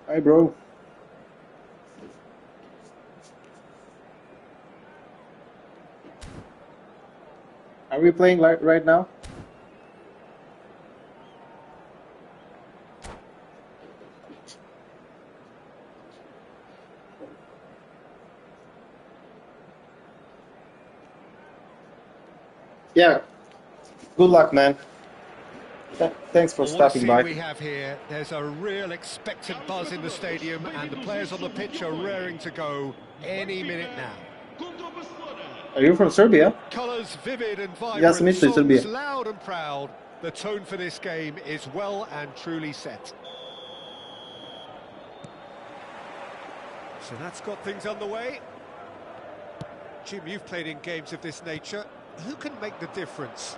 Hi, bro. Are we playing right now? Yeah. Good luck, man. Thanks for stopping by. What we have here, there's a real expectant buzz in the stadium, and the players on the pitch are raring to go any minute now. Are you from Serbia? Colours vivid and vibrant, Yes, Mr. Serbia. songs loud and proud. The tone for this game is well and truly set. So that's got things underway. Jim, you've played in games of this nature. Who can make the difference?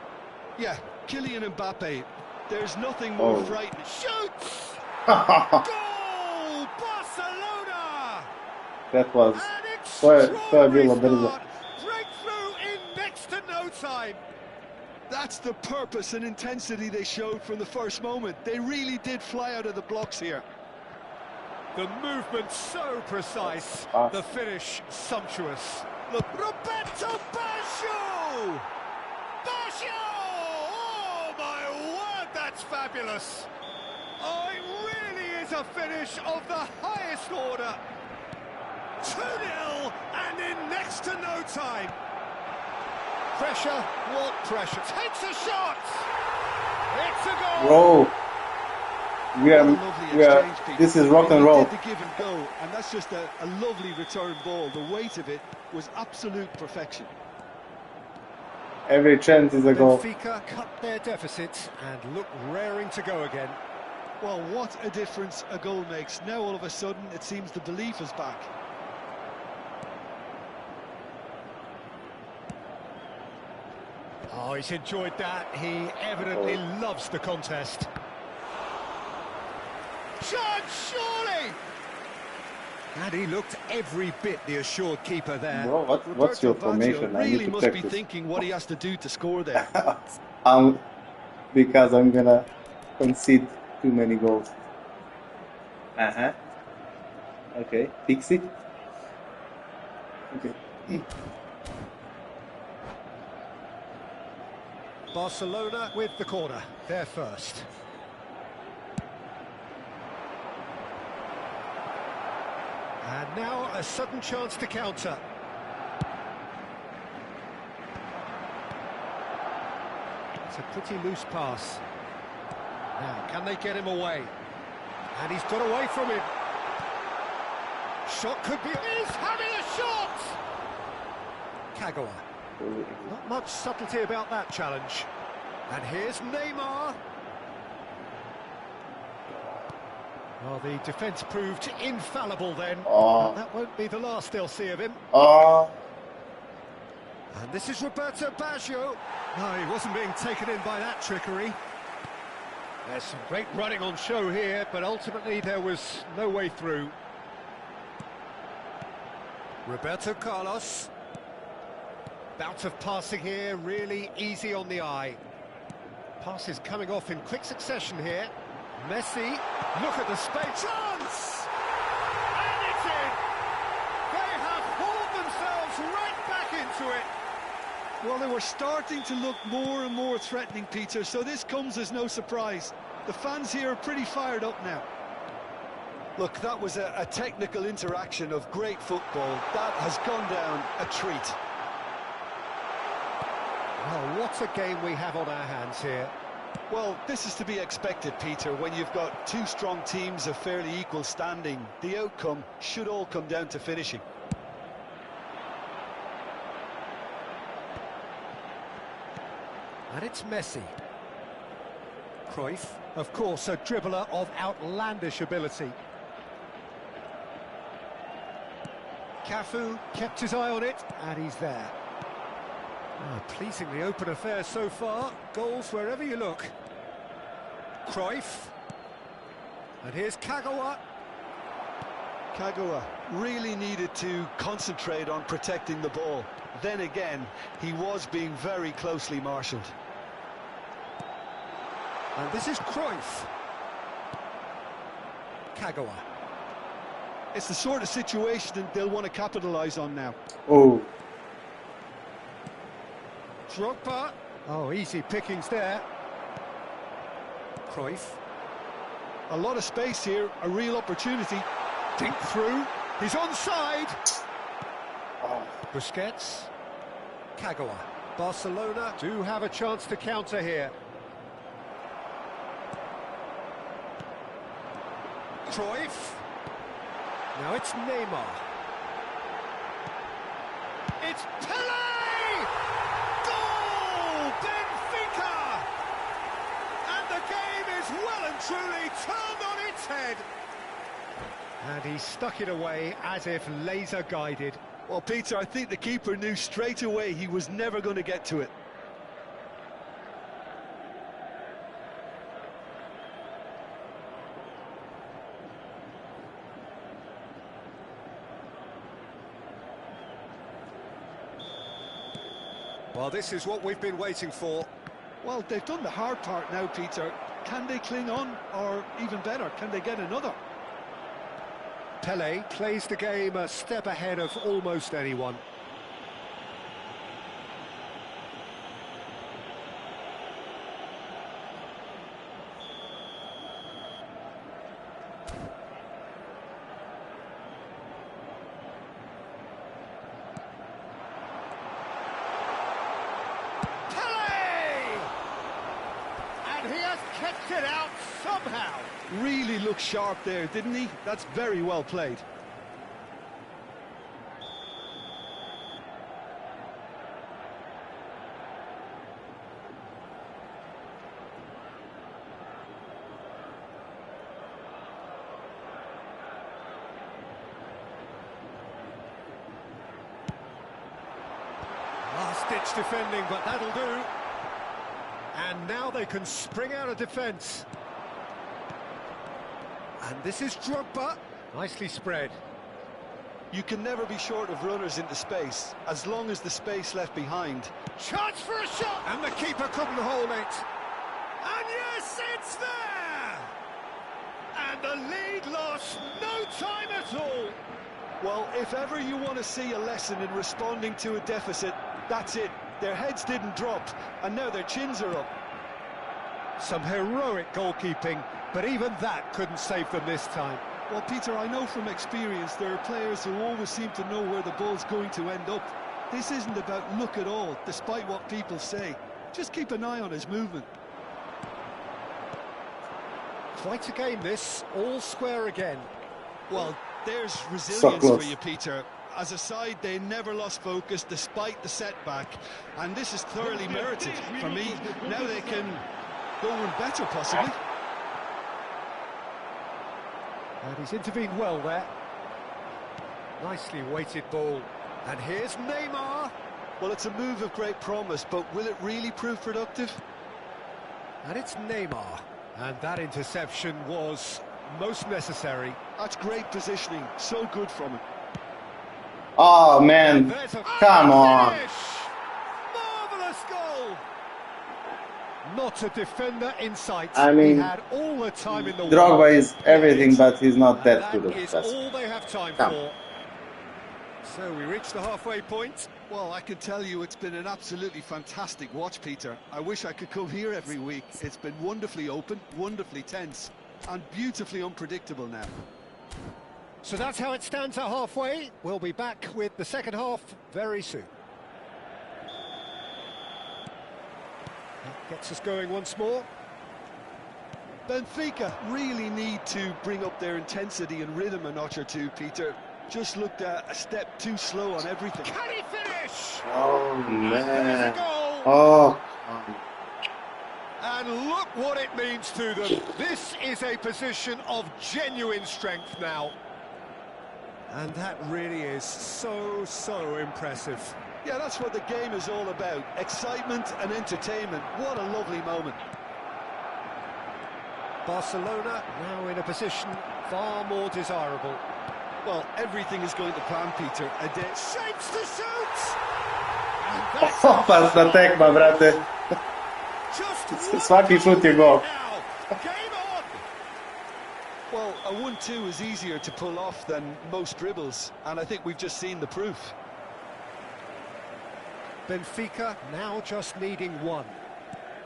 Yeah, Kylian Mbappe. There's nothing more frightening. Shoots! Goal! Barcelona! That was fabulous. Breakthrough in next to no time. That's the purpose and intensity they showed from the first moment. They really did fly out of the blocks here. The movement so precise, the finish sumptuous. Look, Roberto Baggio! Baggio! Oh my word, that's fabulous! Oh, it really is a finish of the highest order. 2-0 and in next to no time. Pressure, what pressure? Takes a shot! It's a goal! Whoa! We are, this is rock and roll. The give and go, and that's just a lovely return ball. The weight of it was absolute perfection. Every chance is a goal. Benfica cut their deficit and look raring to go again. Well, what a difference a goal makes. Now all of a sudden it seems the belief is back. Oh, he's enjoyed that. He evidently loves the contest. Chance, surely! And he looked every bit the assured keeper there. Bro, what's your formation? I need Really to must check be this. thinking what he has to do to score there. Because I'm gonna concede too many goals. Okay, fix it. Okay. Barcelona with the corner. They're first. And now a sudden chance to counter. It's a pretty loose pass. Now, can they get him away? And he's got away from him. Shot could be... He's having a shot! Kagawa. Not much subtlety about that challenge. And here's Neymar. Well, the defence proved infallible then. And that won't be the last they'll see of him. And this is Roberto Baggio. No, he wasn't being taken in by that trickery. There's some great running on show here, but ultimately there was no way through. Roberto Carlos. Bout of passing here, really easy on the eye. Passes coming off in quick succession here. Messi, look at the space. Chance! And it's in! They have hauled themselves right back into it. Well, they were starting to look more and more threatening, Peter, so this comes as no surprise. The fans here are pretty fired up now. Look, that was a technical interaction of great football. That has gone down a treat. Well, what a game we have on our hands here. Well, this is to be expected, Peter, when you've got two strong teams of fairly equal standing. The outcome should all come down to finishing. And it's Messi. Cruyff, of course, a dribbler of outlandish ability. Cafu kept his eye on it, and he's there. Oh, pleasingly open affair so far. Goals wherever you look. Cruyff. And here's Kagawa. Kagawa really needed to concentrate on protecting the ball. Then again, he was being very closely marshalled. And this is Cruyff. Kagawa. It's the sort of situation that they'll want to capitalise on now. Drogba. Oh, easy pickings there. Cruyff. A lot of space here, a real opportunity. Dink through. He's onside. Busquets. Kagawa. Barcelona do have a chance to counter here. Cruyff. Now it's Neymar. It's Pelé! Goal! Benfica! And the game is well and truly turned on its head. And he stuck it away as if laser guided. Well, Peter, I think the keeper knew straight away he was never going to get to it. Well, this is what we've been waiting for. Well, they've done the hard part now, Peter. Can they cling on, or even better, can they get another? Pelé plays the game a step ahead of almost anyone. He has kept it out somehow. Really looked sharp there, didn't he? That's very well played. Last-ditch defending, but that'll do. And now they can spring out of defence. And this is Drogba. Nicely spread. You can never be short of runners into space, as long as the space left behind. Chance for a shot! And the keeper couldn't hold it. And yes, it's there! And the lead lost no time at all. Well, if ever you want to see a lesson in responding to a deficit, that's it. Their heads didn't drop, and now their chins are up. Some heroic goalkeeping, but even that couldn't save them this time. Well, Peter, I know from experience there are players who always seem to know where the ball's going to end up. This isn't about luck at all, despite what people say. Just keep an eye on his movement. Quite a game this, all square again. Well, there's resilience for you, Peter. as a side, they never lost focus despite the setback, and this is thoroughly merited. For me, now they can go on better, possibly. And he's intervened well there. Nicely weighted ball. And here's Neymar. Well, it's a move of great promise, but will it really prove productive? And it's Neymar. And that interception was most necessary. That's great positioning. So good from him. Oh, man. Come on. Marvellous goal. Not a defender in sight. I mean, he had all the time in the world. Drogba is everything, but he's not that good. That is all they have time for. So we reach the halfway point. Well, I can tell you it's been an absolutely fantastic watch, Peter. I wish I could come here every week. It's been wonderfully open, wonderfully tense, and beautifully unpredictable now. So that's how it stands at halfway. We'll be back with the second half very soon. That gets us going once more. Benfica really need to bring up their intensity and rhythm a notch or two, Peter. Just looked a step too slow on everything. Can he finish? Oh, man. Oh. And look what it means to them. This is a position of genuine strength now. And that really is so impressive. Yeah, that's what the game is all about. Excitement and entertainment. What a lovely moment. Barcelona now in a position far more desirable. Well, everything is going to plan, Peter. A day shapes the shoot! Opasna tekma, brate. Svaki šut je gol. Well, a 1-2 is easier to pull off than most dribbles, and I think we've just seen the proof. Benfica now just needing one.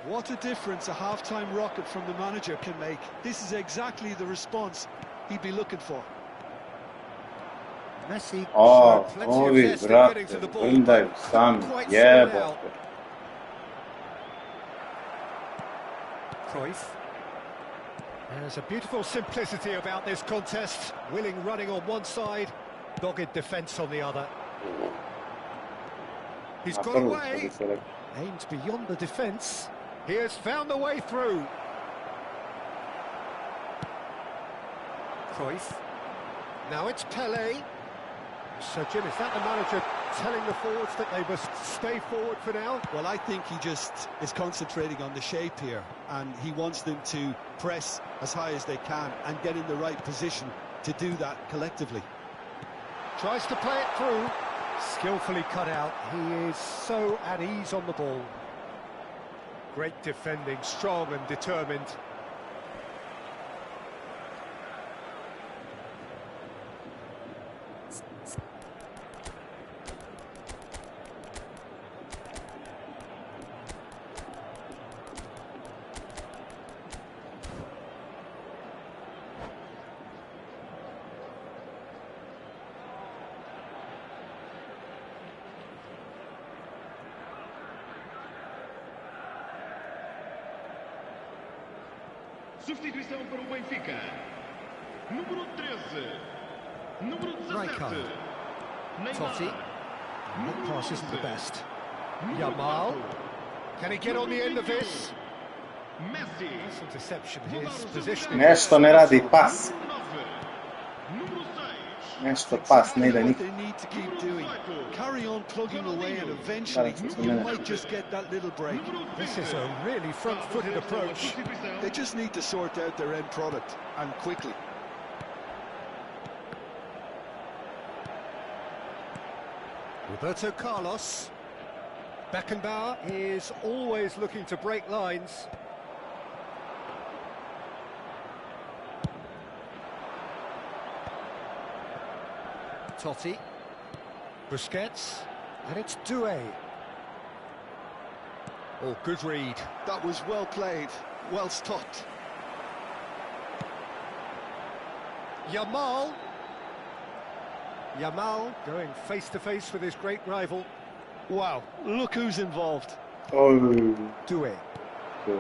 What a difference a half-time rocket from the manager can make. This is exactly the response he'd be looking for. Messi Ovi, brate, vrndaju sami, jebote. Cruyff. There's a beautiful simplicity about this contest. Willing running on one side, dogged defence on the other. He's got away. Aimed beyond the defence. He has found the way through. Cruyff. Now it's Pelé. So, Jim, is that the manager telling the forwards that they must stay forward for now? Well, I think he just is concentrating on the shape here, and he wants them to press as high as they can and get in the right position to do that collectively. Tries to play it through. Skillfully cut out. He is so at ease on the ball. Great defending, strong and determined. Substituição para o Benfica. Número 13. Número 17. Totti. That pass isn't the best. Yamal. Can he get on the end of this? Messi. Some deception. His positioning. Nešto ne radi pas. Nešto pas ne ide nikako. They need to keep doing. Carry on plugging away, and eventually you might just get that little break. This is a really front-footed approach. They just need to sort out their end product, and quickly. Roberto Carlos. Beckenbauer is always looking to break lines. Totti. Busquets. And it's Doué. Oh, good read. That was well played, well stopped. Yamal. Yamal going face-to-face with his great rival. Wow, look who's involved. Oj, Doué.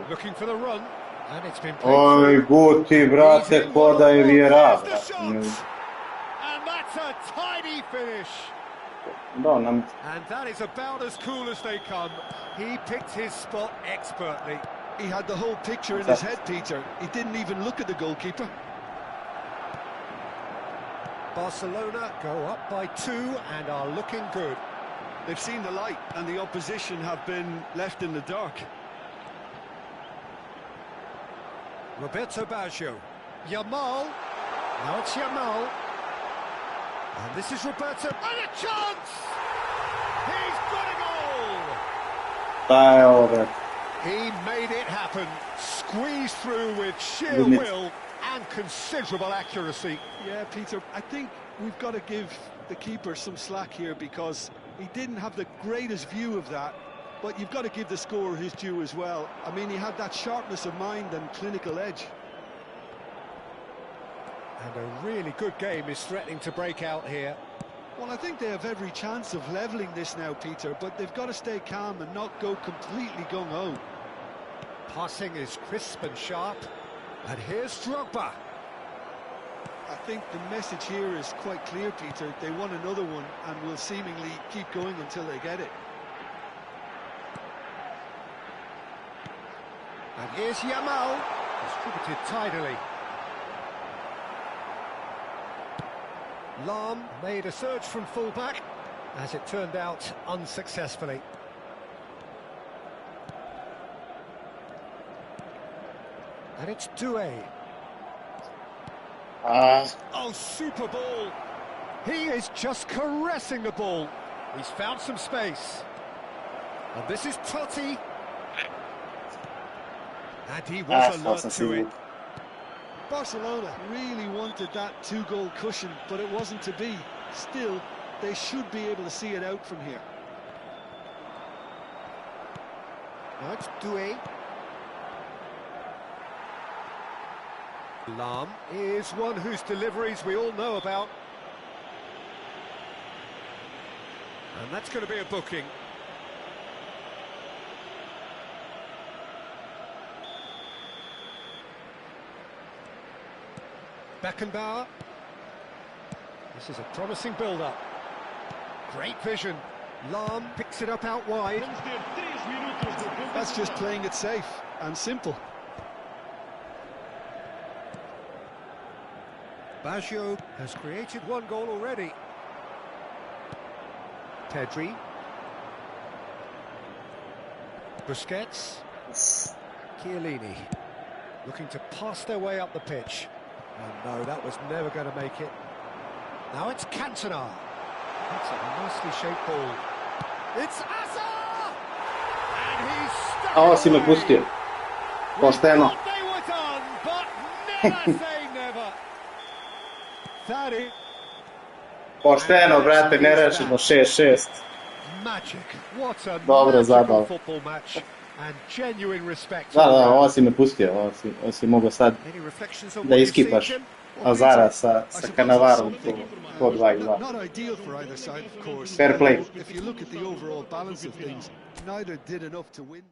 Looking for the run. And it's been played oj, Guti, brate, ko da je vjera. And that's a tidy finish. And that is about as cool as they come. He picked his spot expertly. He had the whole picture in his head, Peter. He didn't even look at the goalkeeper. Barcelona go up by 2 and are looking good. They've seen the light and the opposition have been left in the dark. Roberto Baggio. Yamal. Now it's Yamal. And this is Roberto. And a chance! He's got a goal! He made it happen. Squeezed through with sheer will and considerable accuracy. Yeah, Peter, I think we've got to give the keeper some slack here because he didn't have the greatest view of that, but you've got to give the scorer his due as well. I mean, he had that sharpness of mind and clinical edge. And a really good game is threatening to break out here. Well, I think they have every chance of levelling this now, Peter, but they've got to stay calm and not go completely gung-ho. Passing is crisp and sharp. And here's Drogba. I think the message here is quite clear, Peter. They want another one and will seemingly keep going until they get it. And here's Yamal. Distributed tidily. Lahm made a surge from fullback, as it turned out unsuccessfully. And it's Doué. Oh, super ball. He is just caressing the ball. He's found some space. And this is Totti. And he was alert to it. Barcelona really wanted that 2-goal cushion, but it wasn't to be. Still, they should be able to see it out from here. Now it's Doué. Lahm is one whose deliveries we all know about. And that's going to be a booking. Beckenbauer. This is a promising build-up. Great vision. Lahm picks it up out wide. That's just playing it safe and simple. Baggio has created 1 goal already. Pedri. Busquets. Chiellini. Looking to pass their way up the pitch. Oh no, that was never going to make it. Now it's Cantona. That's a nicely shaped ball. It's Hazard! And he's stuck Ovo si me pustio. Pošteno. They were done, but never say never. That is Pošteno, brate, ne rešimo 6-6. magic. What a Dobro magical zabava. football match. And genuine respect. Da, ovo si me pustio, ovo si mogao sad Any reflections on da what you've seen, iskipaš Jim? Azara sa Kanavarom po 2-2. Not ideal for either side, of course. Fair play. If you look at the overall balance of things, neither did enough to win.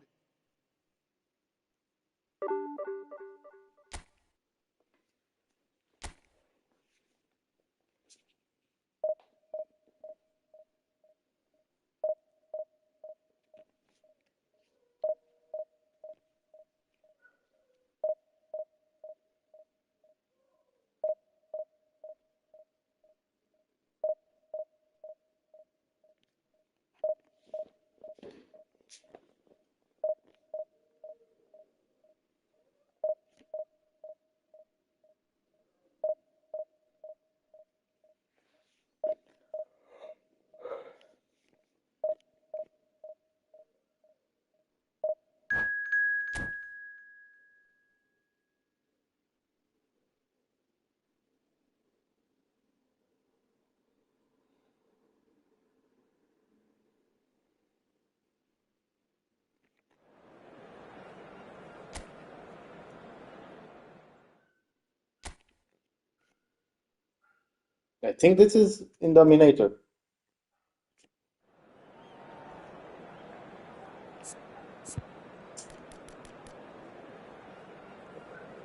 I think this is in Dominator.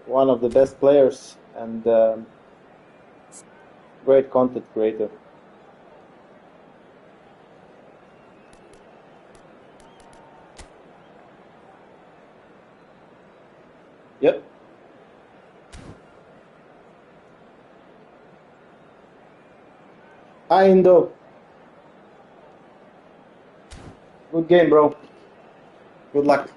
One of the best players and great content creator. Yep. Indo. Good game, bro. Good luck.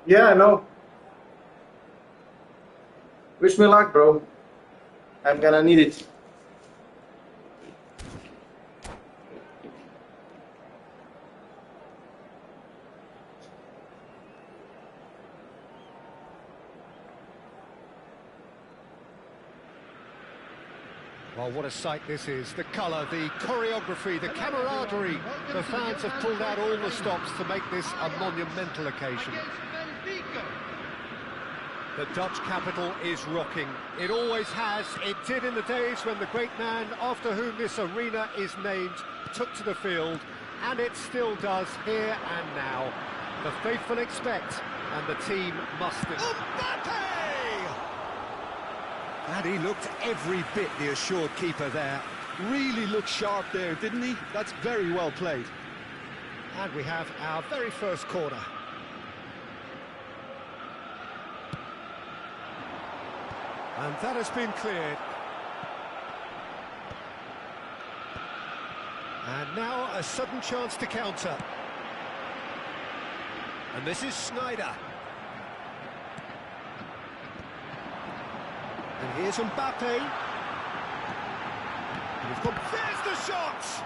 Yeah, I know. Wish me luck, bro. I'm gonna need it. Well, what a sight this is. The colour, the choreography, the camaraderie. The fans have pulled out all the stops to make this a monumental occasion. The Dutch capital is rocking. It always has. It did in the days when the great man after whom this arena is named took to the field, and it still does here and now. The faithful expect, and the team must do. Mbappe! And he looked every bit the assured keeper there. Really looked sharp there, didn't he? That's very well played. And we have our very first corner. And that has been cleared. And now a sudden chance to counter. And this is Snyder. And here's Mbappe. And there's the shot!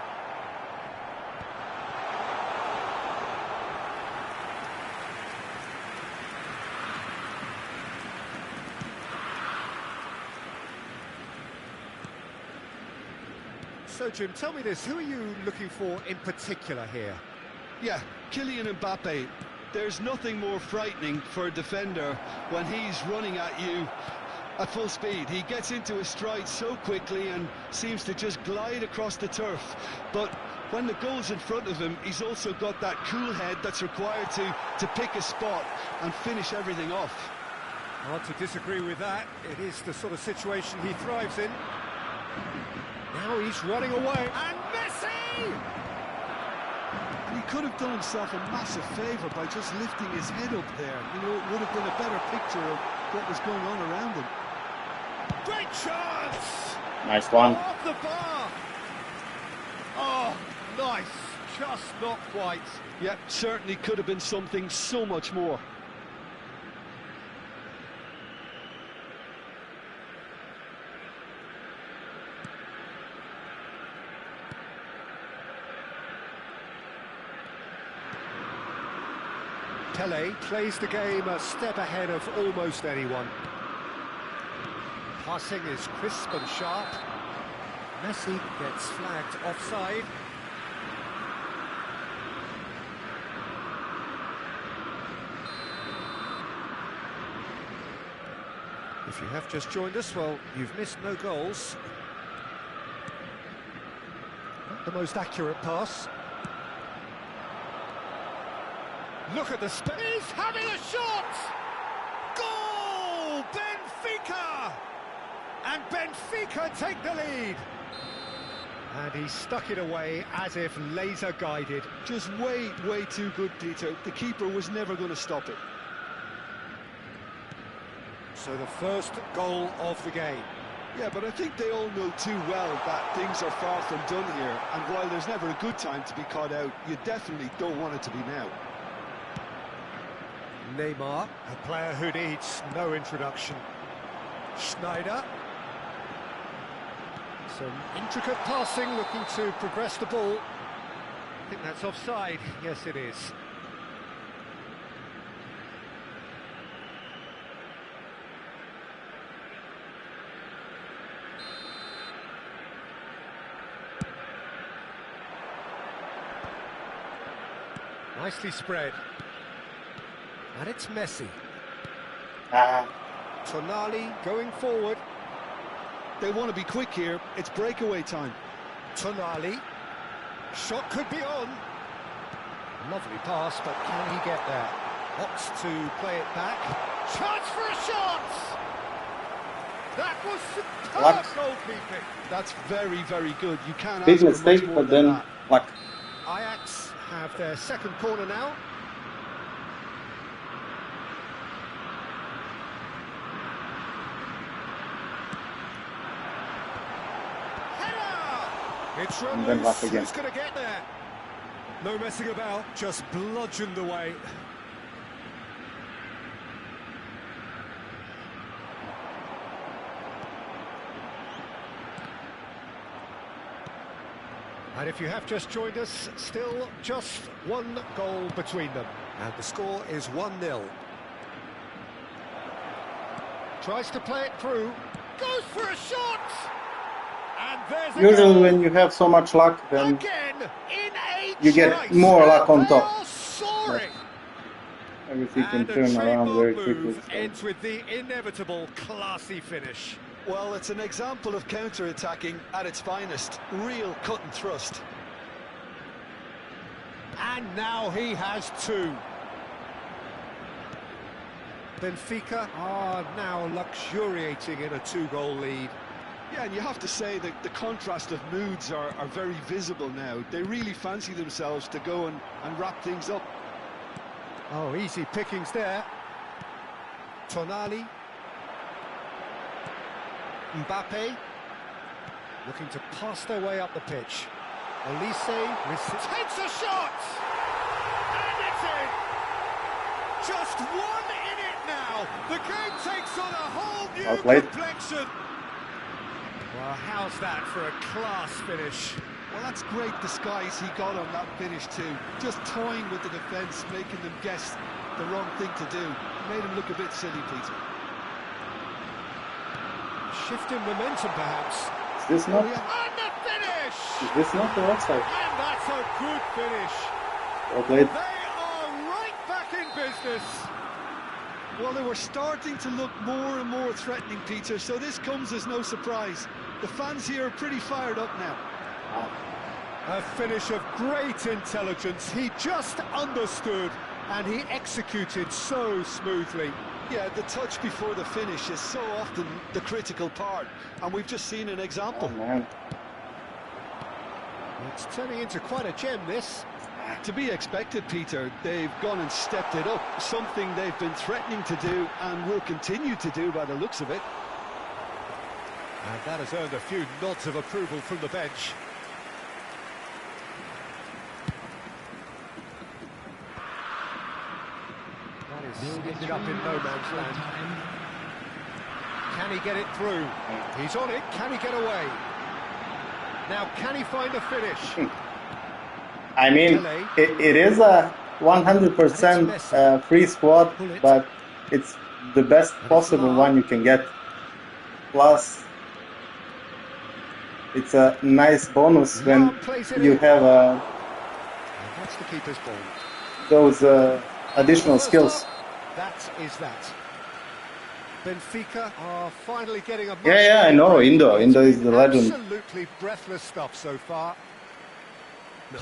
So, Jim, tell me this, who are you looking for in particular here? Yeah, Kylian Mbappe. There's nothing more frightening for a defender when he's running at you at full speed. He gets into his stride so quickly and seems to just glide across the turf. But when the goal's in front of him, he's also got that cool head that's required to pick a spot and finish everything off. Hard to disagree with that. It is the sort of situation he thrives in. Now he's running away, and Messi! And he could have done himself a massive favour by just lifting his head up there. You know, it would have been a better picture of what was going on around him. Great chance! Nice one. Off the bar! Oh, nice. Just not quite. Yep, certainly could have been something so much more. Pele plays the game a step ahead of almost anyone. Passing is crisp and sharp. Messi gets flagged offside. If you have just joined us, well, you've missed no goals. Not the most accurate pass. Look at the space. He's having a shot! Goal! Benfica! And Benfica take the lead. And he stuck it away as if laser guided. Just way too good, Peter. The keeper was never going to stop it. So the first goal of the game. Yeah, but I think they all know too well that things are far from done here. And while there's never a good time to be caught out, you definitely don't want it to be now. Neymar, a player who needs no introduction. Schneider. Some intricate passing, looking to progress the ball. I think that's offside. Yes, it is. Nicely spread. And it's Messi. Tonali going forward. They want to be quick here. It's breakaway time. Tonali. Shot could be on. Lovely pass, but can he get there? Opts to play it back. Chance for a shot! That was superb goalkeeping. That's very good. You can't Big ask for mistake, much more but than then that. luck. Ajax have their second corner now. It's run And then loose. luck again. Who's going to get there? No messing about, just bludgeoned away. And if you have just joined us, still just one goal between them. And the score is 1-0. Tries to play it through. Goes for a shot! And there's a Usually goal. when you have so much luck, then Again, in a you get chase. more luck on They top. are soaring. everything can And a turn around very trademark quickly. move ends with the inevitable classy finish. Well, it's an example of counter-attacking at its finest. Real cut and thrust. And now he has two. Benfica are now luxuriating in a two-goal lead. Yeah, and you have to say that the contrast of moods are very visible now. They really fancy themselves to go and wrap things up. Oh, easy pickings there. Tonali. Mbappe. Looking to pass their way up the pitch. Olise takes a shot! And it's in! Just one in it now! The game takes on a whole new complexion! Well, how's that for a class finish? Well, that's great disguise he got on that finish too. Just toying with the defence, making them guess the wrong thing to do. Made him look a bit silly, Peter. Shift in momentum, perhaps. Is this not? And the finish! Is this not the right side? And that's a good finish. Well played. They are right back in business. Well, they were starting to look more and more threatening, Peter, so this comes as no surprise. The fans here are pretty fired up now. A finish of great intelligence. He just understood and he executed so smoothly. Yeah, the touch before the finish is so often the critical part, and we've just seen an example. Oh, man. It's turning into quite a gem, this. To be expected, Peter. They've gone and stepped it up, something they've been threatening to do and will continue to do by the looks of it. And that has earned a few nods of approval from the bench. That is ended up in no man's land. Can he get it through? He's on it. Can he get away? Now, can he find a finish? I mean, it is a 100% free squad, but it's the best possible one you can get. Plus, it's a nice bonus when you have That's the keeper's ball. those additional skills. That is that. Benfica are finally getting a... Yeah, I know. Indo is the legend. Absolutely breathless stuff so far.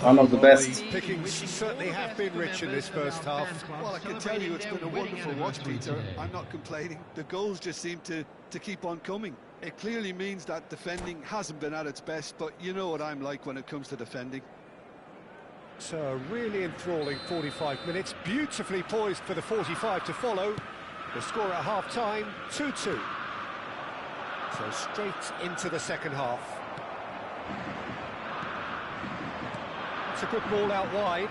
One of the best. Pickings certainly have been rich in this first half. Well, I can tell you it's been a wonderful watch, Peter. I'm not complaining. The goals just seem to keep on coming. It clearly means that defending hasn't been at its best, but you know what I'm like when it comes to defending. So a really enthralling 45 minutes, beautifully poised for the 45 to follow. The score at half-time, 2-2. So straight into the second half. It's a good ball out wide.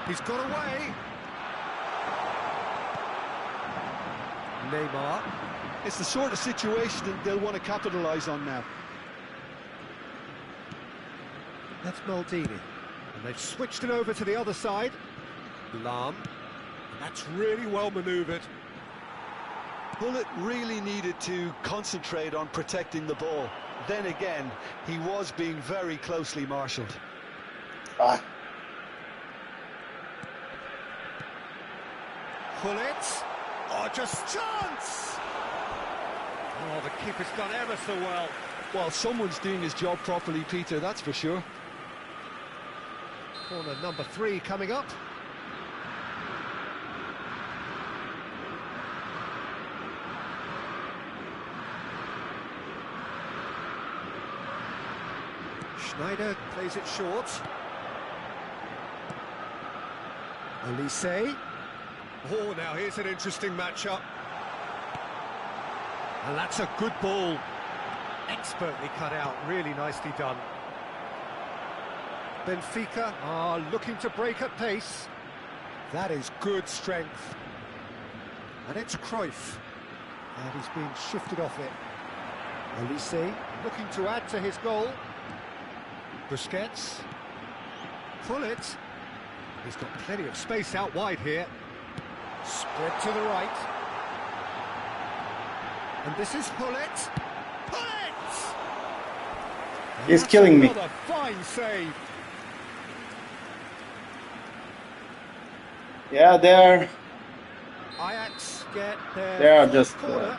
He's got away. Neymar. It's the sort of situation that they'll want to capitalise on now. That's Maldini. And they've switched it over to the other side. Lam. And that's really well manoeuvred. Bullet really needed to concentrate on protecting the ball. Then again, he was being very closely marshalled. Bullet. Oh, just chance! Oh, the keeper's done ever so well. Well, someone's doing his job properly, Peter, that's for sure. Corner number 3 coming up. Schneider plays it short. Olise. Oh, now here's an interesting matchup. And that's a good ball. Expertly cut out, really nicely done. Benfica are looking to break at pace. That is good strength. And it's Cruyff. And he's been shifted off it. Olise looking to add to his goal. Busquets. Bullet. He's got plenty of space out wide here. Spread to the right. And this is Bullet. Bullet! He's killing me. Another fine save. Yeah, they're Ajax get their they are just corner.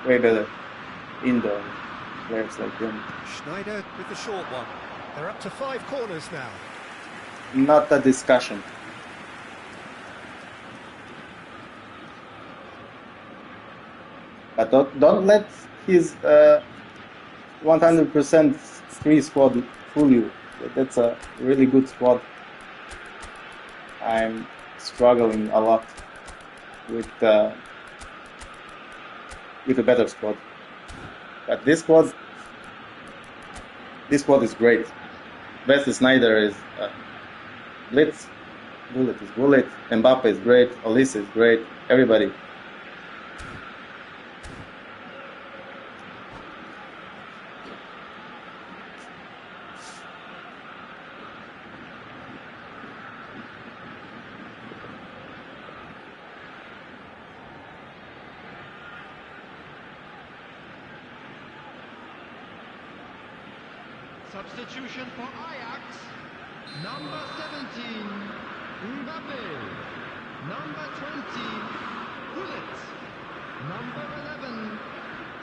way better indoor players like them. Schneider with the short one. They're up to 5 corners now. Not a discussion. But don't let his 100% free squad fool you. That's a really good squad. I'm struggling a lot with a better squad. But this squad is great. Best Snyder is Blitz. Bullet is Bullet. Mbappe is great. Olise is great. Everybody. Substitution for Ajax. Number 17, Mbappe. Number 20, Bullet. Number 11,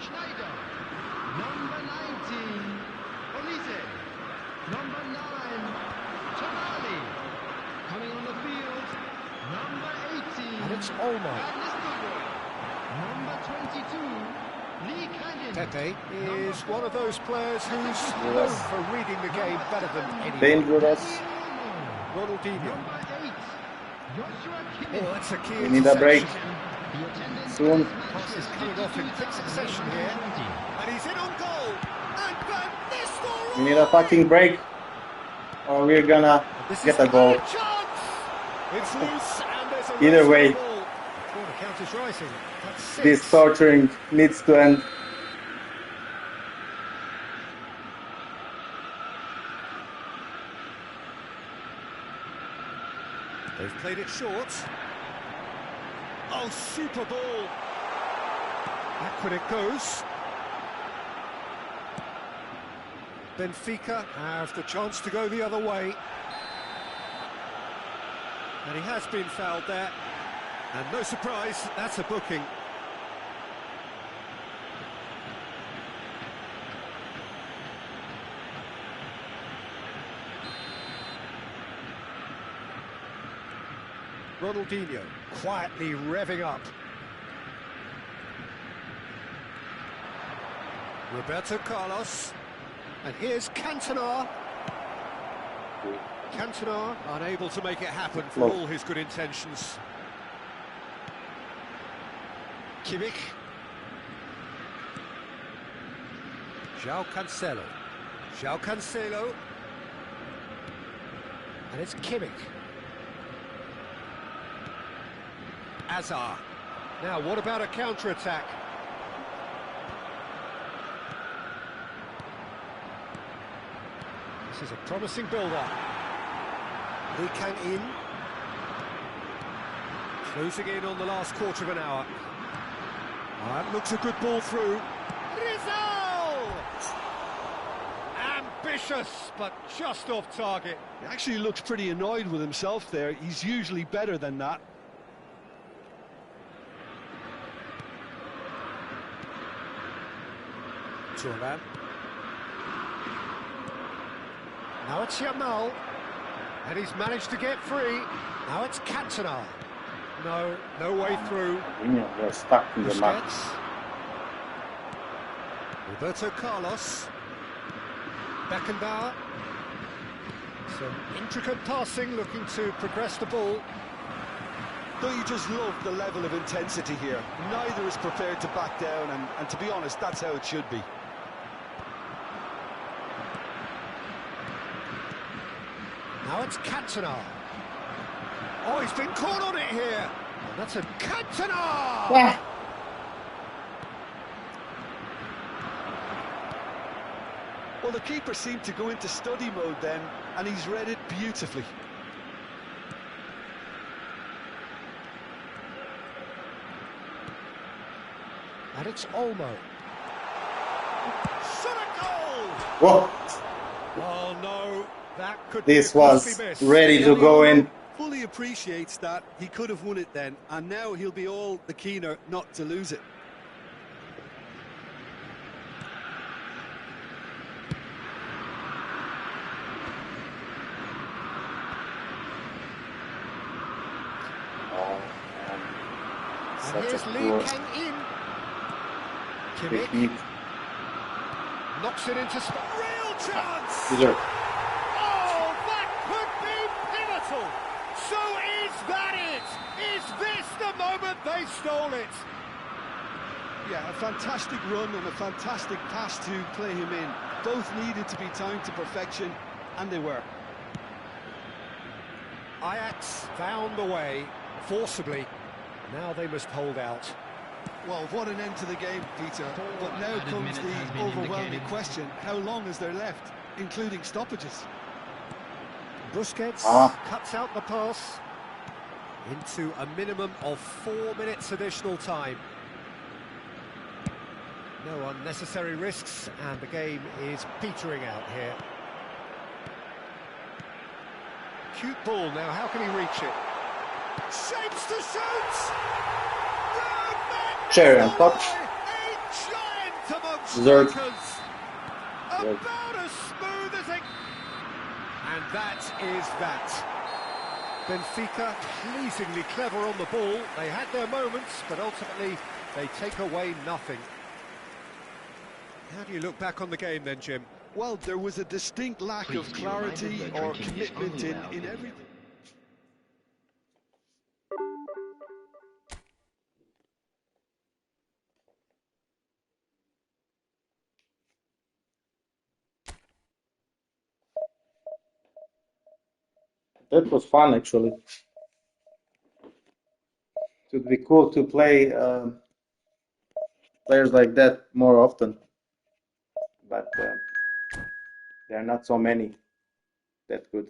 Schneider. Number 19, Olise. Number 9, Tonali. Coming on the field, number 18. And it's Olmo. Number 22, Lee Canyon. Pepe is one of those players who's known for reading the game better than anyone. Dangerous. Ronaldinho. Oh, that's a key We need a break interception. soon. Pass is coming off in quick succession here. And he's in on goal. And Van Nistelrooy! We need a fucking break, or we're gonna get a goal. It's loose and there's a Either way, ball. Corner count is rising. That's 6. this torturing needs to end. They've played it short. Oh, super ball. Backward it goes. Benfica have the chance to go the other way. And he has been fouled there. And no surprise, that's a booking. Ronaldinho quietly revving up. Roberto Carlos. And here's Cantona. Cantona unable to make it happen for all his good intentions. Kimmich. João Cancelo. João Cancelo. And it's Kimmich. Azar. Now, what about a counter-attack? This is a promising build-up. Lee Kang-in. Closing in on the last quarter of an hour. That looks a good ball through. Rizal! Ambitious, but just off target. He actually looks pretty annoyed with himself there. He's usually better than that. Turan. Now it's Yamal. And he's managed to get free. Now it's Cantona. No way through. They're stuck in the map. Roberto Carlos. Beckenbauer. Some intricate passing, looking to progress the ball. Don't you just love the level of intensity here? Neither is prepared to back down, and to be honest, that's how it should be. Now it's Cantona. Oh, he's been caught on it here. And that's a Cantona! Yeah. Well, the keeper seemed to go into study mode then, and he's read it beautifully. And it's Olmo. Shot a goal! Whoa. Oh no, that could This be was missed. ready to go in. Fully appreciates that. He could have won it then, and now he'll be all the keener not to lose it. And here's Lee Kang-in. Kimmich knocks it into real chance. Oh, that could be pivotal. So is that it? Is this the moment they stole it? Yeah, a fantastic run and a fantastic pass to play him in. Both needed to be timed to perfection, and they were. Ajax found the way forcibly. Now they must hold out. Well, what an end to the game, Peter. But now comes the overwhelming question. How long is there left, including stoppages? Busquets cuts out the pass into a minimum of 4 minutes additional time. No unnecessary risks, and the game is petering out here. Cute ball now, how can he reach it? Shapes to shoot! Cherry on top. A giant amongst Dessert. strikers. About as smooth as it. And that is that. Benfica pleasingly clever on the ball. They had their moments, but ultimately they take away nothing. How do you look back on the game then, Jim? Well, there was a distinct lack of clarity or commitment in everything. That was fun, actually. It would be cool to play players like that more often, but there are not so many that good.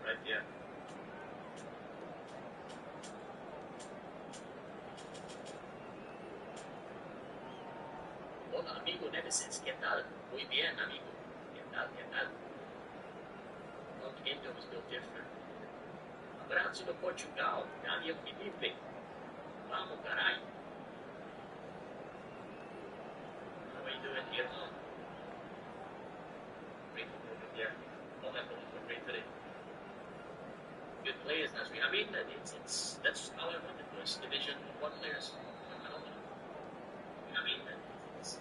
right here. Hola, amigo Nemesis. ¿Qué tal? Muy bien, amigo. ¿Qué tal? ¿Qué tal? Well, the game was built different. Abraço do Portugal. Daniel Felipe. Vamos, caray. How are you doing here? Great over there. All that going for great today. Good players, that's I mean, that's how I want to do it. Division 1 players. I don't know. I mean, that's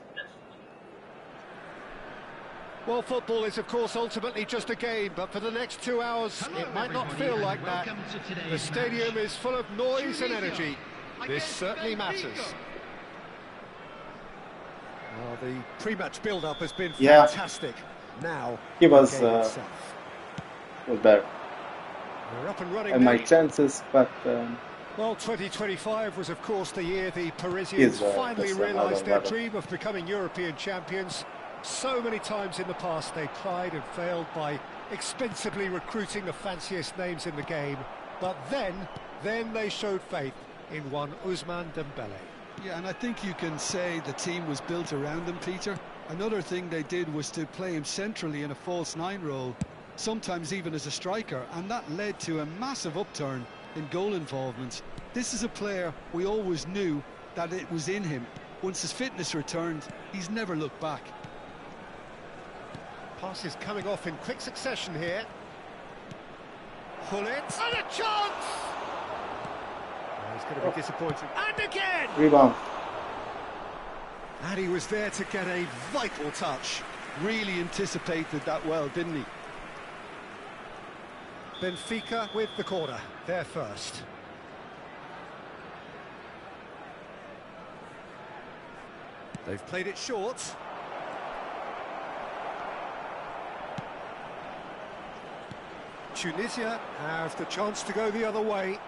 Well, football is, of course, ultimately just a game, but for the next 2 hours, it might not feel like that. The stadium is full of noise and energy. This certainly matters. Well, the pre-match build-up has been fantastic. Now, he was better. We're up and running. And my chances, but well, 2025 was, of course, the year the Parisians finally realised their dream of becoming European champions. So many times in the past they tried and failed by expensively recruiting the fanciest names in the game. But then they showed faith in one Ousmane Dembélé. Yeah, and I think you can say the team was built around him, Peter. Another thing they did was to play him centrally in a false nine role, sometimes even as a striker, and that led to a massive upturn in goal involvement. This is a player we always knew that it was in him. Once his fitness returned, he's never looked back. Passes coming off in quick succession here. Hullet, and a chance! Oh, he's going to be disappointed. And again! Rebound. And he was there to get a vital touch. Really anticipated that well, didn't he? Benfica with the corner, there first. They've played it short. Tunisia have the chance to go the other way.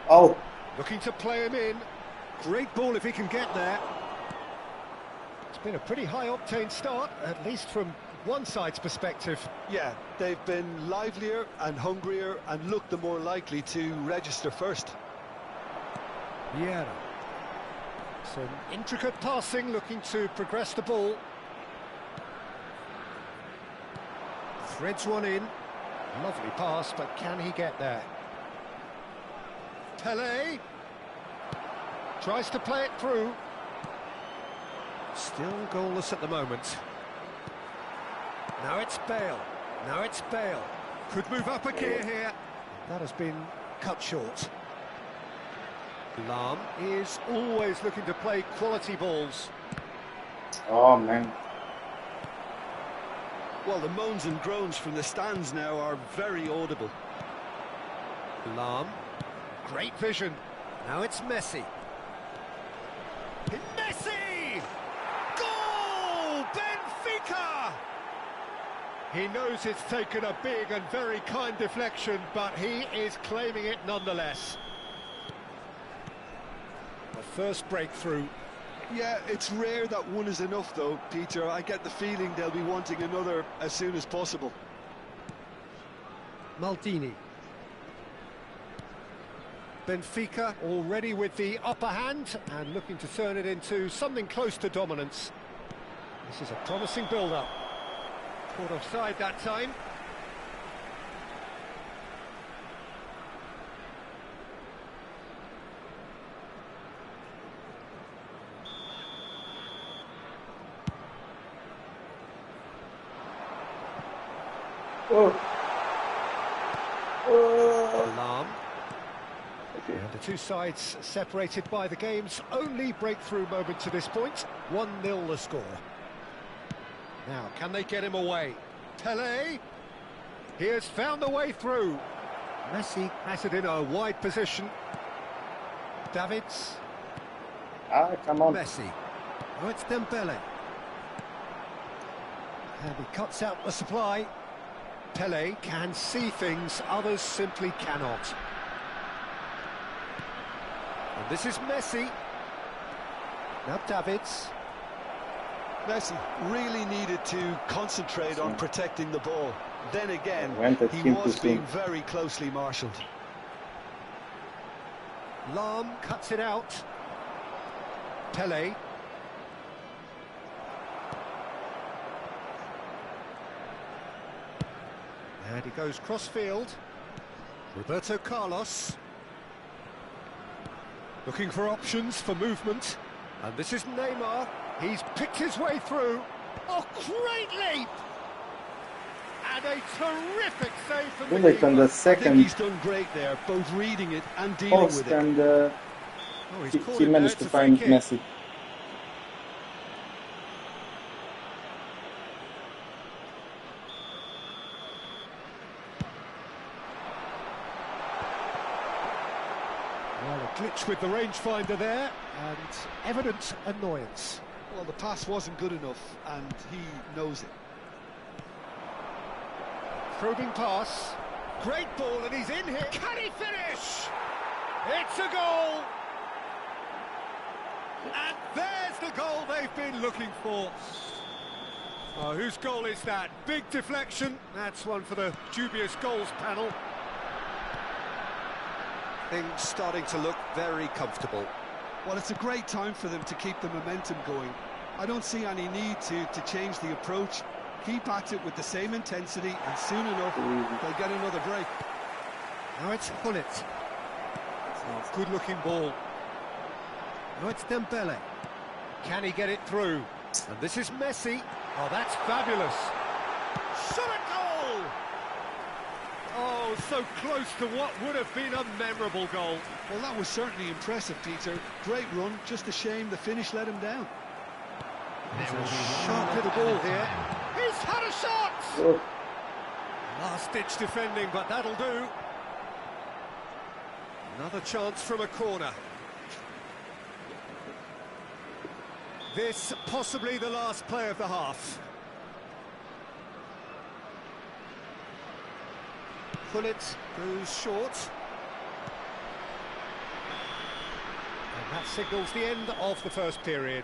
Oh. Looking to play him in. Great ball if he can get there. It's been a pretty high-octane start, at least from one side's perspective. Yeah, they've been livelier and hungrier and looked the more likely to register first. Yeah. Some intricate passing, looking to progress the ball. Threads one in. Lovely pass, but can he get there? Pelé tries to play it through. Still goalless at the moment. Now it's Bale. Now it's Bale. Could move up a gear here. That has been cut short. Lahm is always looking to play quality balls. Oh, man. Well, the moans and groans from the stands now are very audible. Lahm. Great vision. Now it's Messi. Messi! Goal! Benfica! He knows it's taken a big and very kind deflection, but he is claiming it nonetheless. The first breakthrough. Yeah, it's rare that one is enough, though, Peter. I get the feeling they'll be wanting another as soon as possible. Maldini. Benfica already with the upper hand and looking to turn it into something close to dominance. This is a promising build-up. Caught offside that time. Alarm. Okay. And the two sides separated by the game's only breakthrough moment to this point. 1-0 the score. Now, can they get him away? Pelé. He has found the way through. Messi has it in a wide position. Davids. Come on. Messi. Oh, it's Dembélé. And he cuts out the supply. Pelé can see things others simply cannot. And this is Messi. Now Davids. Messi really needed to concentrate on protecting the ball. Then again, he was being very closely marshalled. Lam cuts it out. Pele. And he goes cross-field. Roberto Carlos. Looking for options for movement. And this is Neymar. He's picked his way through. Oh, great leap! And a terrific save from the keeper. On the second, I think he's done great there, both reading it and dealing with it. And he managed to find Messi. Well, a glitch with the rangefinder there, and evident annoyance. Well, the pass wasn't good enough, and he knows it. Probing pass. Great ball, and he's in here. Can he finish? It's a goal! And there's the goal they've been looking for. Oh, whose goal is that? Big deflection. That's one for the dubious goals panel. Things starting to look very comfortable. Well, it's a great time for them to keep the momentum going. I don't see any need to change the approach. Keep at it with the same intensity, and soon enough, they'll get another break. Now it's Hullet. Good-looking ball. Now it's Dembele. Can he get it through? And this is Messi. Oh, that's fabulous. Shot a goal! Oh, so close to what would have been a memorable goal. Well, that was certainly impressive, Peter. Great run, just a shame the finish let him down. There's a sharp little ball here. He's had a shot! Oh. Last-ditch defending, but that'll do. Another chance from a corner. This possibly the last play of the half. Hullet goes short. And that signals the end of the first period.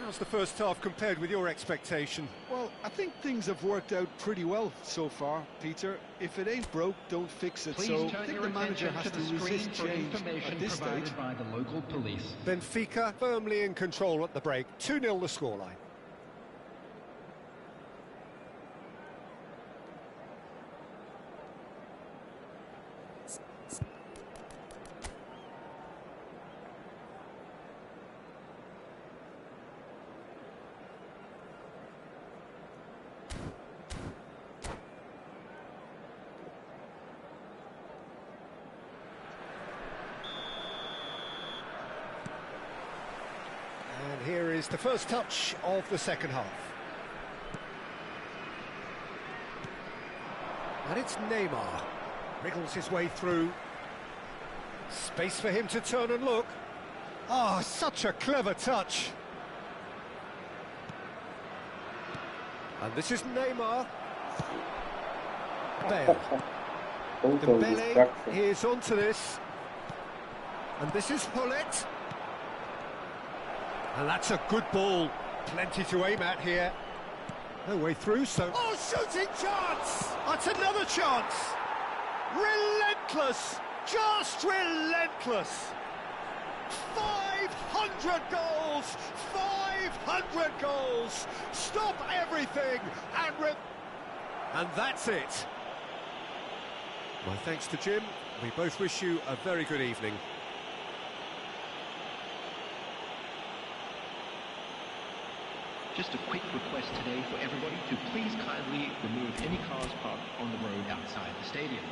How's the first half compared with your expectation? Well, I think things have worked out pretty well so far, Peter. If it ain't broke, don't fix it. So I think the manager has to resist change at this stage. By the local police. Benfica firmly in control at the break. 2-0 the scoreline. Here is the first touch of the second half. And it's Neymar. Wriggles his way through. Space for him to turn and look. Oh, such a clever touch. And this is Neymar. Bale. Dembele is onto this. And this is Hullet. And that's a good ball. Plenty to aim at here. No way through, so... Oh, shooting chance! That's another chance! Relentless! Just relentless! 500 goals! 500 goals! Stop everything and that's it. My thanks to Jim. We both wish you a very good evening. Just a quick request today for everybody to please kindly remove any cars parked on the road outside the stadium.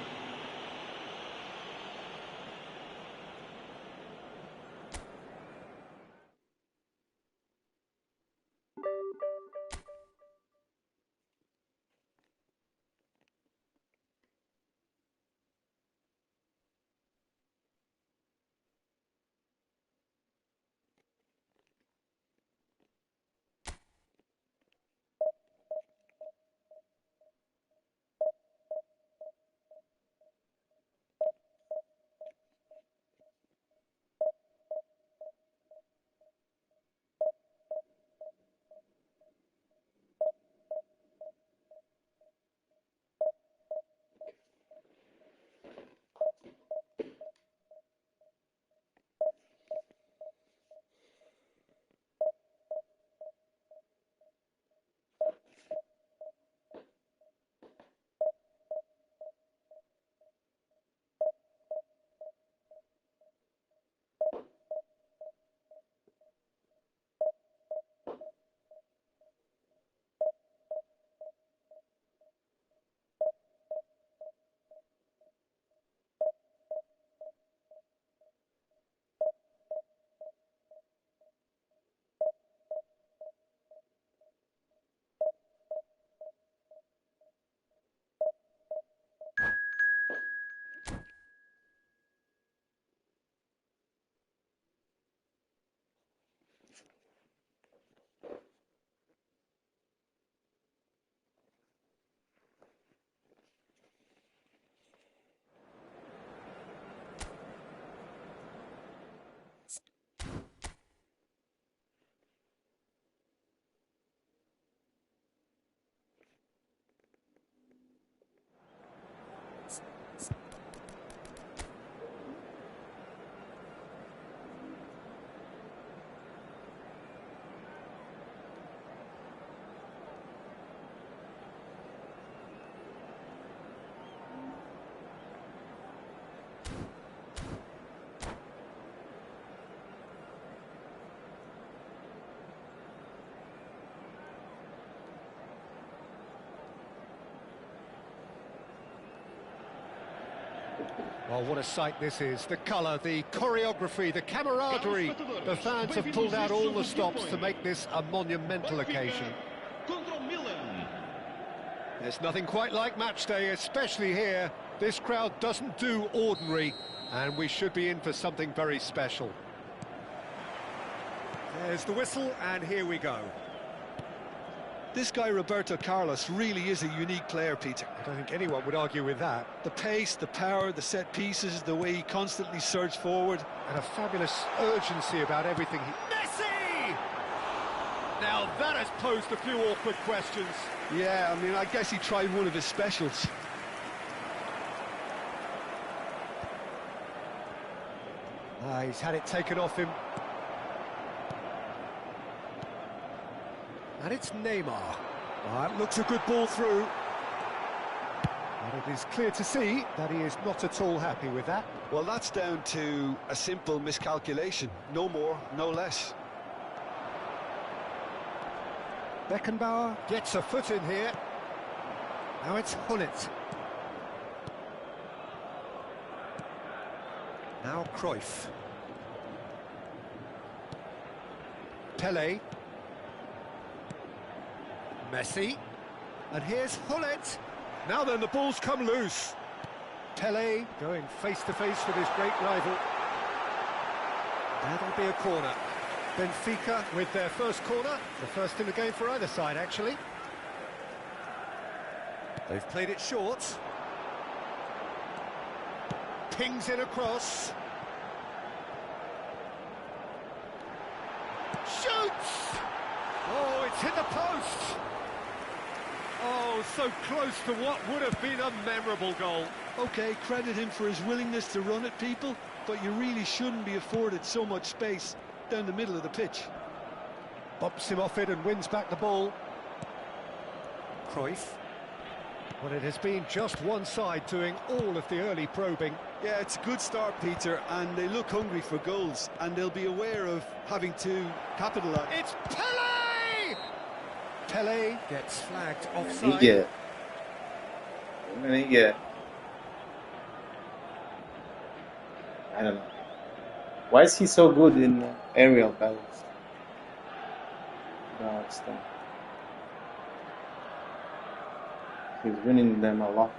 Well, what a sight this is. The colour, the choreography, the camaraderie. The fans have pulled out all the stops to make this a monumental occasion. There's nothing quite like match day, especially here. This crowd doesn't do ordinary, and we should be in for something very special. There's the whistle, and here we go. This guy, Roberto Carlos, really is a unique player, Peter. I don't think anyone would argue with that. The pace, the power, the set pieces, the way he constantly surged forward. And a fabulous urgency about everything. Messi! Now that has posed a few awkward questions. Yeah, I mean, I guess he tried one of his specials. He's had it taken off him. And it's Neymar. That looks a good ball through. And it is clear to see that he is not at all happy with that. Well, that's down to a simple miscalculation. No more, no less. Beckenbauer gets a foot in here. Now it's Hullet. Now Cruyff. Pelé. Messi. And here's Hullet. Now then, the ball's come loose. Pelé going face-to-face with his great rival. That'll be a corner. Benfica with their first corner. The first in the game for either side, actually. They've played it short. Pings in across. Shoots! Oh, it's hit the post! Oh, so close to what would have been a memorable goal. OK, credit him for his willingness to run at people, but you really shouldn't be afforded so much space down the middle of the pitch. Bumps him off it and wins back the ball. Cruyff. Well, it has been just one side doing all of the early probing. Yeah, it's a good start, Peter, and they look hungry for goals, and they'll be aware of having to capitalise. It's Pelé! Pelé gets flagged offside. I don't know. Why is he so good in aerial battles? No, I understand. He's winning them a lot.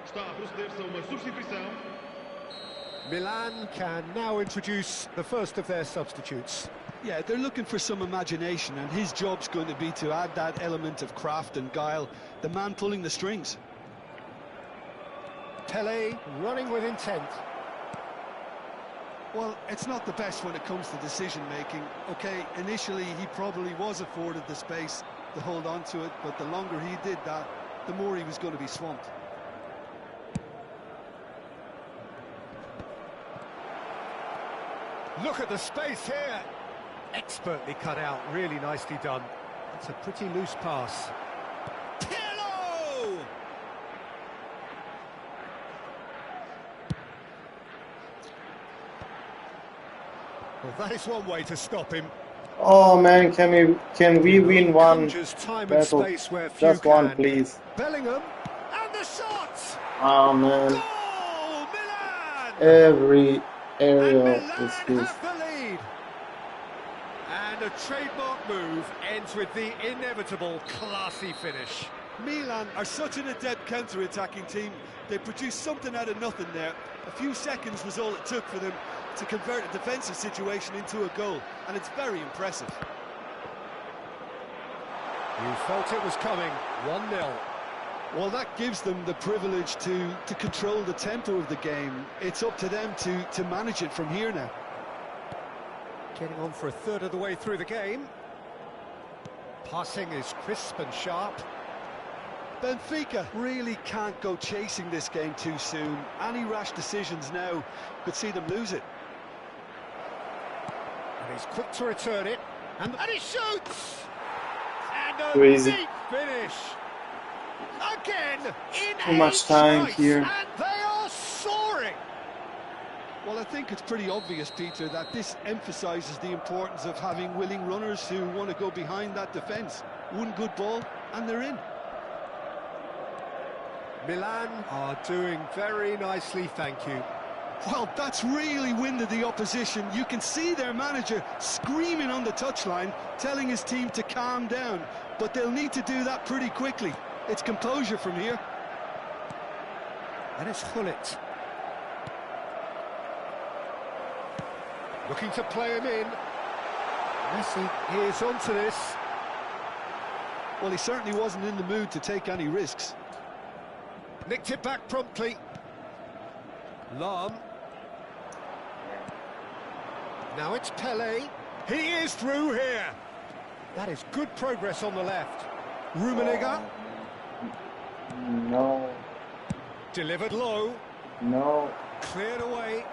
Está a proceder-se a uma substituição. Milan can now introduce the first of their substitutes. Yeah, they're looking for some imagination, and his job's going to be to add that element of craft and guile, the man pulling the strings. Pelé running with intent. Well, it's not the best when it comes to decision-making. OK, initially he probably was afforded the space to hold on to it, but the longer he did that, the more he was going to be swamped. Look at the space here. Expertly cut out, really nicely done. That's a pretty loose pass. Pirlo! Well, that is one way to stop him. Oh man, can we win one time battle? And space where Just few one, can. please. Bellingham, and the shot! Oh man. Goal, Milan! Every aerial and is his. have the lead. And a trademark move ends with the inevitable classy finish. Milan are such an adept counter-attacking team. They produced something out of nothing there. A few seconds was all it took for them to convert a defensive situation into a goal, and it's very impressive. You felt it was coming. 1-0. Well, that gives them the privilege to control the tempo of the game. It's up to them to manage it from here now. Getting on for a third of the way through the game. Passing is crisp and sharp. Benfica really can't go chasing this game too soon. Any rash decisions now could see them lose it. And he's quick to return it. And he shoots! And a Crazy. deep finish. Again, in Too much time here. And they are soaring. Well, I think it's pretty obvious, Peter, that this emphasises the importance of having willing runners who want to go behind that defence. One good ball, and they're in. Milan are doing very nicely, thank you. Well, that's really winded the opposition. You can see their manager screaming on the touchline, telling his team to calm down. But they'll need to do that pretty quickly. It's composure from here. And it's Gullit. Looking to play him in. Messi is onto this. Well, he certainly wasn't in the mood to take any risks. Nicked it back promptly. Lam. Now it's Pele. He is through here. That is good progress on the left. Rummenigge. No. Delivered low. No. Cleared away.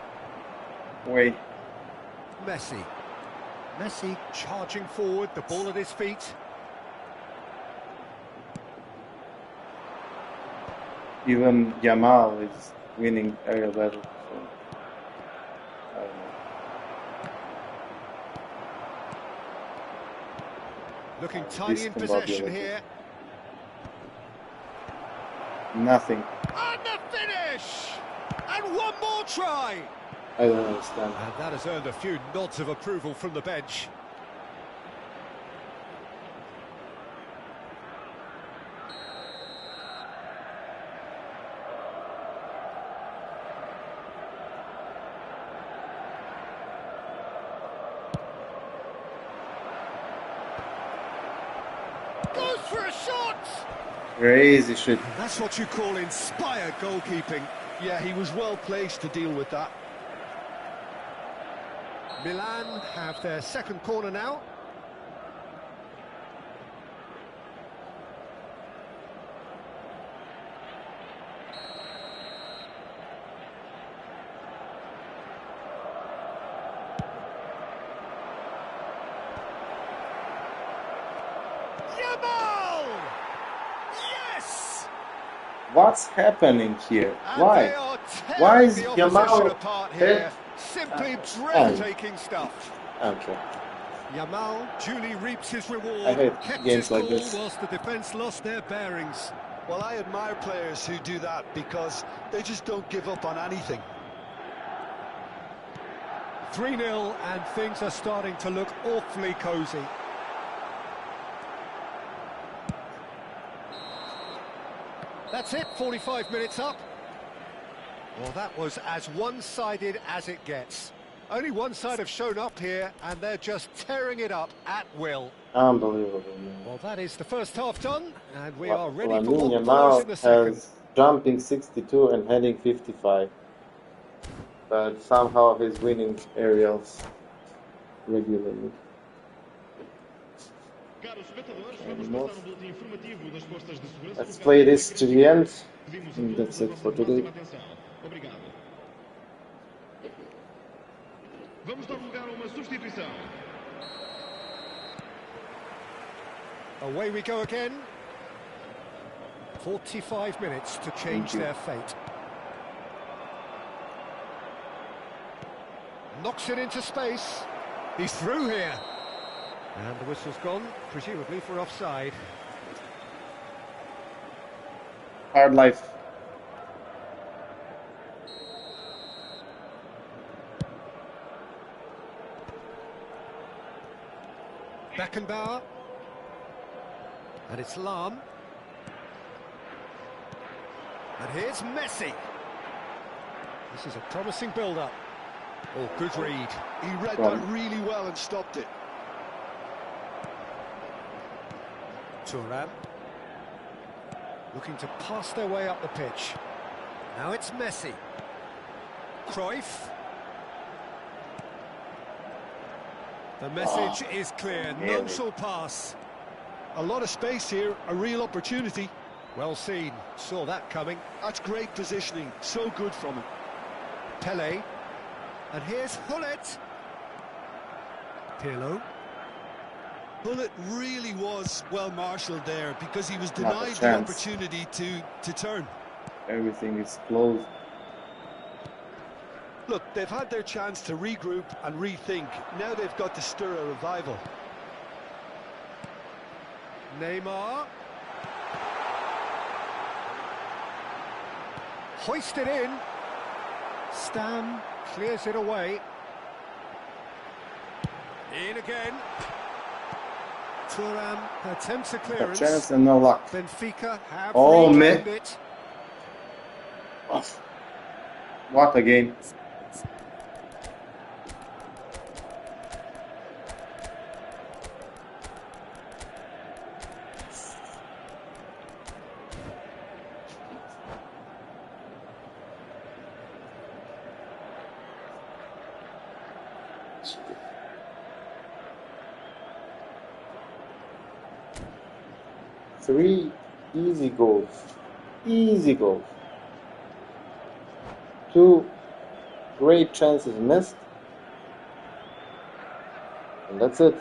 Wait. Messi. Messi charging forward, the ball at his feet. Even Yamal is winning aerial battle. So, I don't know. Looking tiny in possession here. Nothing. And the finish! And one more try! I don't understand. And that has earned a few nods of approval from the bench. Goes for a shot! Crazy shit. That's what you call inspired goalkeeping. Yeah, he was well placed to deal with that. Milan have their second corner now. Yamal! Yes! What's happening here? And Why? they are Why is tearing the opposition Yamal apart here. Simply breathtaking stuff. Okay. Yamal duly reaps his reward. I hate Kept games his like cool this. whilst the defence lost their bearings. Well, I admire players who do that because they just don't give up on anything. 3-0 and things are starting to look awfully cosy. That's it, 45 minutes up. Well, that was as one-sided as it gets. Only one side have shown up here, and they're just tearing it up at will. Unbelievable, man. Well, that is the first half done, and we are ready for Lamine what follows in Yamal the second. has jumping 62 and heading 55. But somehow he's winning aerials regularly. Caros espectadores, vamos passar boletim informativo das forças de segurança. Let's play this to the end. And that's it for today. Obrigado. Vamos dar lugar a uma substituição. Away we go again. 45 minutes to change their fate. Knocks it into space. He's through here. And the whistle's gone, presumably for offside. Hard life. Beckenbauer. And it's Lam. And here's Messi. This is a promising build-up. Oh, good read. He read that really well and stopped it. Thuram. Looking to pass their way up the pitch. Now it's Messi. Cruyff. The message is clear. None shall pass. A lot of space here, a real opportunity. Well seen. Saw that coming. That's great positioning. So good from him. Pele. And here's Hullet. Pirlo. Hullet really was well marshalled there because he was denied the opportunity to turn. Everything is closed. Look, they've had their chance to regroup and rethink. Now they've got to stir a revival. Neymar. Hoisted in. Stam clears it away. In again. Thuram attempts a clearance. A chance and no luck. Benfica have regained it. Oh. What a game. Three easy goals. Easy goals. Two great chances missed. And that's it.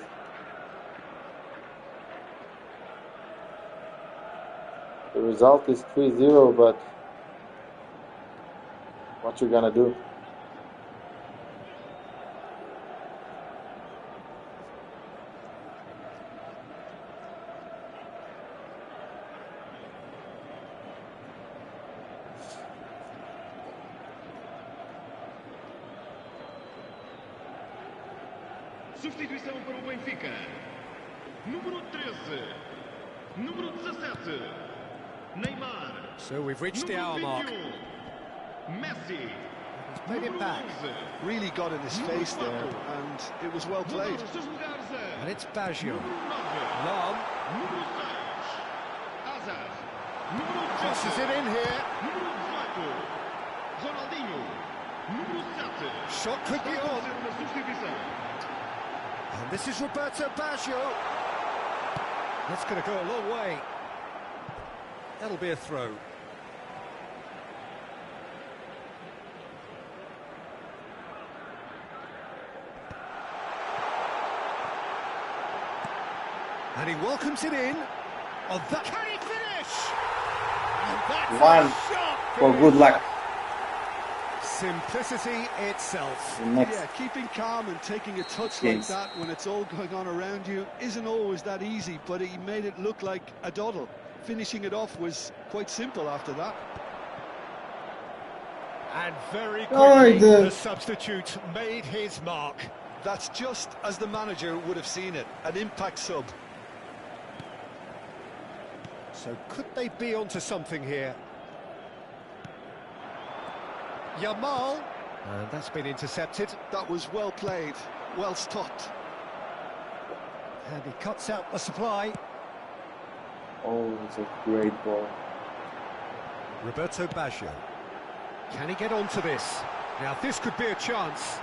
The result is 3-0, but what you gonna do? Substituição para o Benfica. Número 13. Número 17. Neymar. So we've reached the hour mark. Messi. He's played it back. Really got in his face there, and it was well played. And it's Baggio. Long. Crosses it in here. Shot could be on. And this is Roberto Baggio. That's going to go a long way. That'll be a throw. And he welcomes it in. Oh, that can he finish? And that's one a shot for good luck. Simplicity itself. Yeah, keeping calm and taking a touch like that when it's all going on around you isn't always that easy, but he made it look like a doddle. Finishing it off was quite simple after that. And very quickly, the substitute made his mark. That's just as the manager would have seen it, an impact sub. So could they be onto something here? Yamal, and that's been intercepted. That was well played, well stopped. And he cuts out the supply. Oh, it's a great ball. Roberto Baggio. Can he get onto this? Now this could be a chance.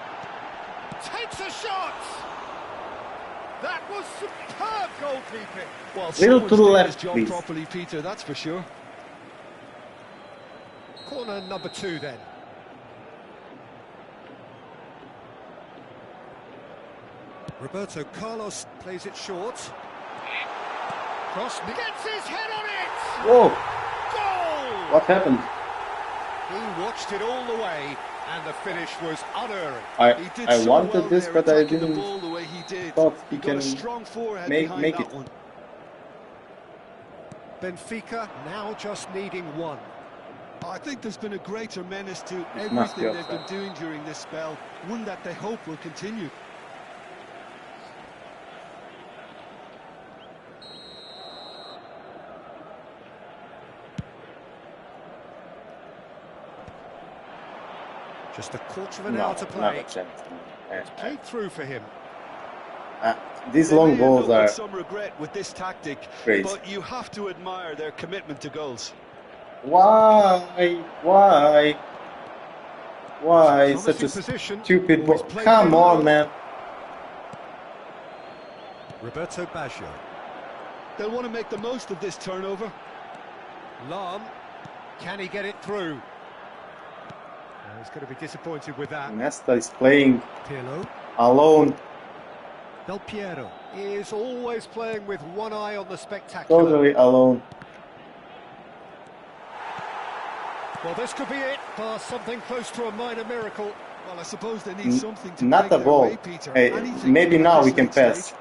Takes a shot! That was superb goalkeeping. Well, little to the left, job please. Properly, Peter, that's for sure. Corner number 2 then. Roberto Carlos plays it short. Cross gets his head on it! Whoa! Goal! What happened? He watched it all the way, and the finish was unerring. I wanted this, but I didn't thought he got a can strong forehand make that it. one. Benfica now just needing one. I think there's been a greater menace to everything they've been doing during this spell, one that they hope will continue. Just a quarter of an hour to play. Not a chance. Played through for him. These long balls are some regret with this tactic, crazy. but you have to admire their commitment to goals. Why such a stupid ball? Come on, man. Roberto Baggio. They'll want to make the most of this turnover. Lam, can he get it through? He's going to be disappointed with that. Nesta is playing Pirlo. alone. Del Piero. He is always playing with one eye on the spectacular. Totally alone. Well, this could be it for something close to a minor miracle. Well, I suppose they need something to not a break ball. their way, Peter. Hey, maybe now we can pass. Stage.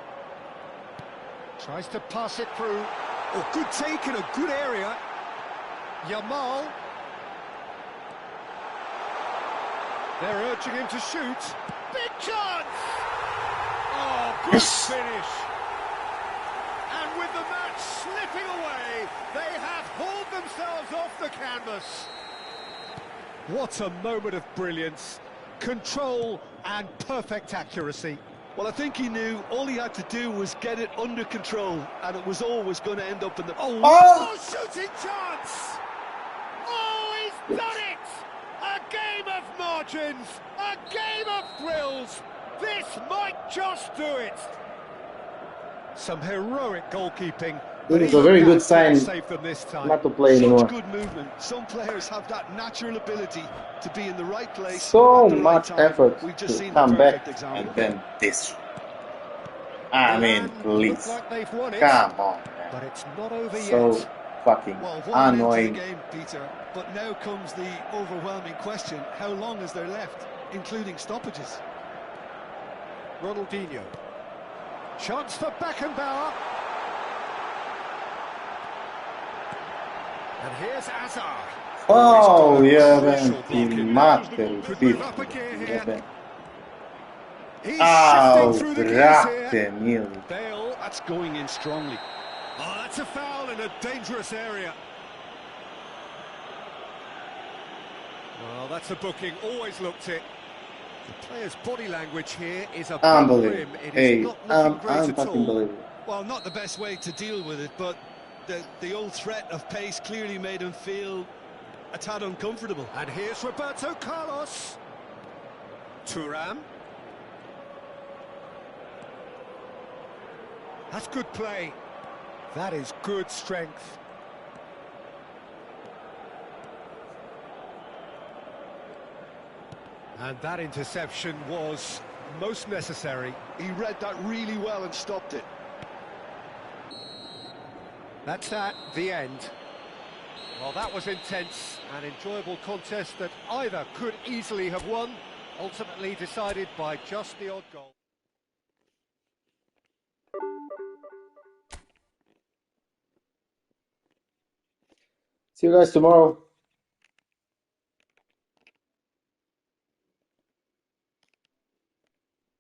Tries to pass it through. Oh, good take in a good area. Yamal. They're urging him to shoot. Big chance! Oh, good finish. And with the match slipping away, they have hauled themselves off the canvas. What a moment of brilliance. Control and perfect accuracy. Well, I think he knew all he had to do was get it under control, and it was always going to end up in the... Oh, shooting chance! Oh, he's done it! A game of margins, a game of thrills. This might just do it. Some heroic goalkeeping. This is a very good sign Save them this time. not to play anymore. Such good movement. Some players have that natural ability to be in the right place. So at the right much time. effort We've just to seen come the back example. and then this. I mean, please. Like they've won it, Come on, man. but it's not over So yet. fucking Well, one annoying. into the game, Peter. But now comes the overwhelming question: how long is there left, including stoppages? Ronaldinho. Chance for Beckenbauer. And here's Hazard. Oh, yeah, man. He's Oh, shifting through the gears here. mille. Bale, that's going in strongly. Oh, that's a foul in a dangerous area. Well, that's a booking. Always looked it. The player's body language here is above Unbelievable. rim. It is Hey, not looking great at fucking all. believable. Well, not the best way to deal with it, but the old threat of pace clearly made him feel a tad uncomfortable. And here's Roberto Carlos. Thuram. That's good play. That is good strength. And that interception was most necessary. He read that really well and stopped it. That's at the end. Well, that was intense, an enjoyable contest that either could easily have won, ultimately decided by just the odd goal. See you guys tomorrow.